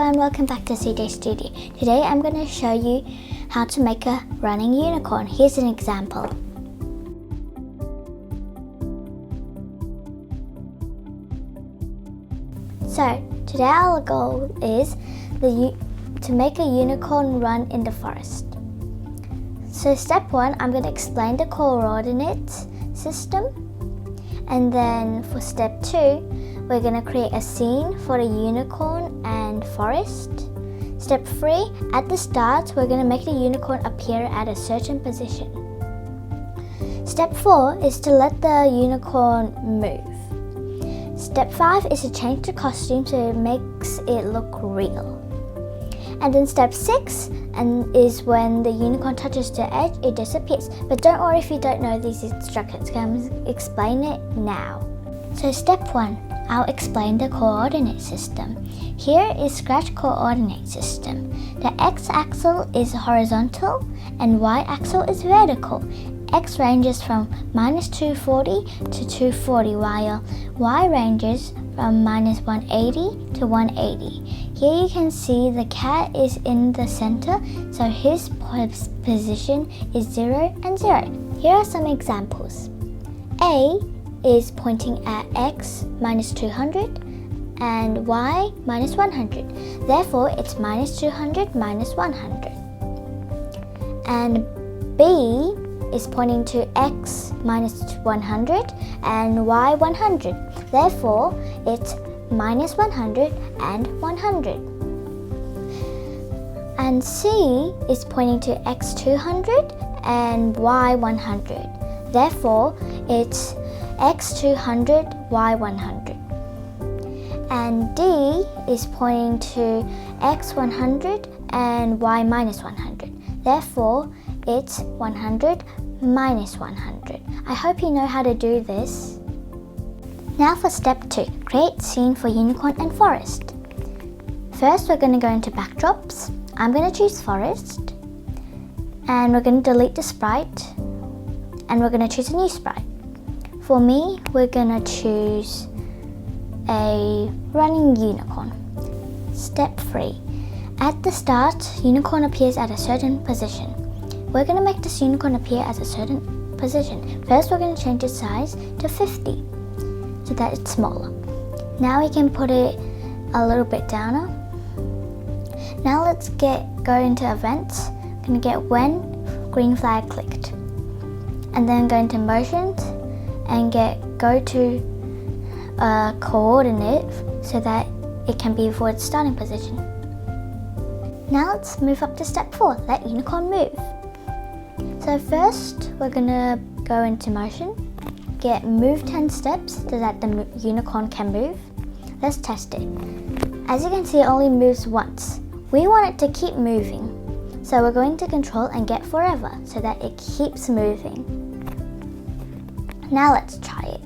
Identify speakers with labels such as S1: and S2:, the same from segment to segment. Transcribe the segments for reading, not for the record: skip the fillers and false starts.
S1: everyone, welcome back to CJStudio. Today I'm going to show you how to make a running unicorn. Here's an example. So today our goal is to make a unicorn run in the forest. So step 1, I'm going to explain the coordinates system, and then for step 2 we're going to create a scene for the unicorn and forest. Step 3, at the start, we're going to make the unicorn appear at a certain position. Step 4 is to let the unicorn move. Step 5 is to change the costume so it makes it look real. And then step 6 is when the unicorn touches the edge, it disappears. But don't worry if you don't know these instructions, I'm going to explain it now. So step 1. I'll explain the coordinate system. Here is Scratch coordinate system. The x-axis is horizontal and y-axis is vertical. X ranges from -240 to 240 while y ranges from -180 to 180. Here you can see the cat is in the center, so his position is 0 and 0. Here are some examples. A is pointing at x -200 and y -100. Therefore, it's -200 -100. And B is pointing to x -100 and y 100. Therefore, it's -100 and 100. And C is pointing to x 200 and y 100. Therefore, it's x 200, y 100. And D is pointing to x 100 and y -100. Therefore, it's 100 -100. I hope you know how to do this. Now for step 2, create scene for unicorn and forest. First, we're going to go into backdrops. I'm going to choose forest. And we're going to delete the sprite. And we're going to choose a new sprite. For me, we're going to choose a running unicorn. Step 3. At the start, unicorn appears at a certain position. We're going to make this unicorn appear at a certain position. First, we're going to change its size to 50 so that it's smaller. Now we can put it a little bit downer. Now let's go into events. I'm going to get when green flag clicked. And then go into motions and go to a coordinate so that it can be for its starting position. Now let's move up to step 4, let unicorn move. So first we're gonna go into motion, get move 10 steps so that the unicorn can move. Let's test it. As you can see, it only moves once. We want it to keep moving. So we're going to control and get forever so that it keeps moving. Now let's try it.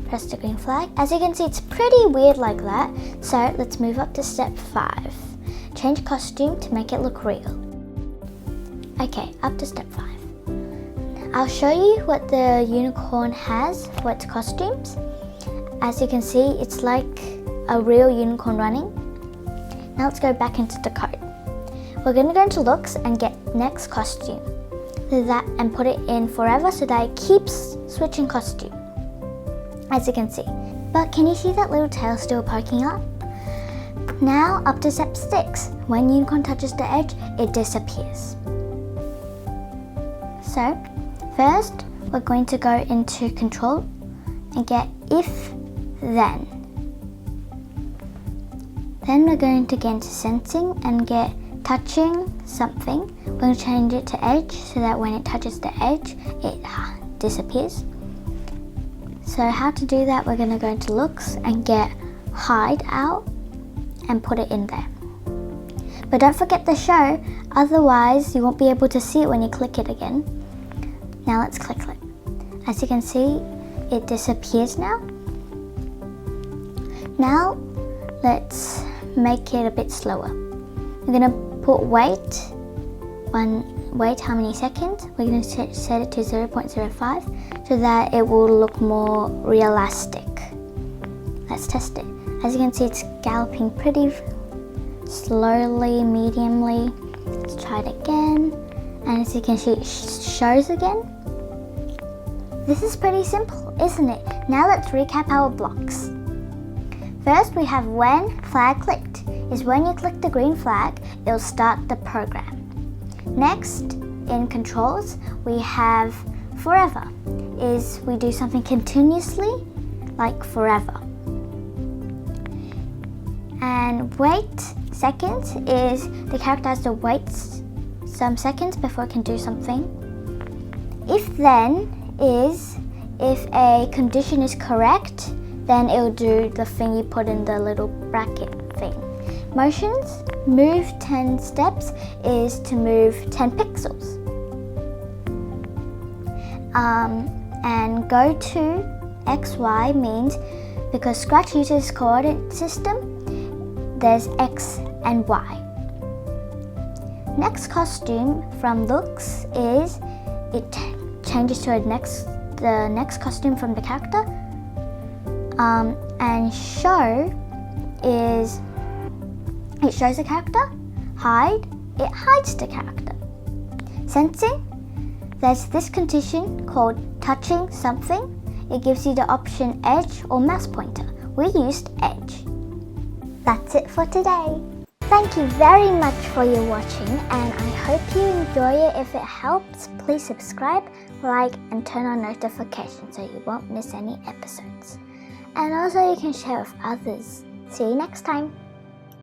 S1: Press the green flag. As you can see, it's pretty weird like that. So let's move up to step 5. Change costume to make it look real. Okay, up to step 5. I'll show you what the unicorn has for its costumes. As you can see, it's like a real unicorn running. Now let's go back into the code. We're going to go into looks and get next costume. And put it in forever so that it keeps switching costume, as you can see. But can you see that little tail still poking up? Now up to step 6. When unicorn touches the edge, it disappears. So first we're going to go into control and get if then. Then we're going to get into sensing and get touching something. We're going to change it to edge so that when it touches the edge, it disappears. So how to do that, we're going to go into looks and get hide out and put it in there. But don't forget the show, otherwise you won't be able to see it when you click it again. Now let's click it. As you can see, it disappears now. Now let's make it a bit slower. We're going to put wait how many seconds. We're going to set it to 0.05 so that it will look more realistic. Let's test it. As you can see, it's galloping pretty slowly, mediumly. Let's try it again. And as you can see, it shows again. This is pretty simple, isn't it? Now let's recap our blocks. First, we have when flag clicked. Is when you click the green flag, it will start the program. Next, in controls, we have forever. Is we do something continuously, like forever. And wait seconds is the character has to wait some seconds before it can do something. If then is if a condition is correct, then it will do the thing you put in the little bracket thing. Motions, move 10 steps is to move 10 pixels. And go to XY means, because Scratch uses coordinate system, there's X and Y. Next costume from looks is it changes to the next costume from the character. And show is it shows the character. Hide, it hides the character. Sensing, there's this condition called touching something. It gives you the option edge or mouse pointer. We used edge. That's it for today. Thank you very much for your watching, and I hope you enjoy it. If it helps, please subscribe, like, and turn on notifications so you won't miss any episodes. And also you can share with others. See you next time.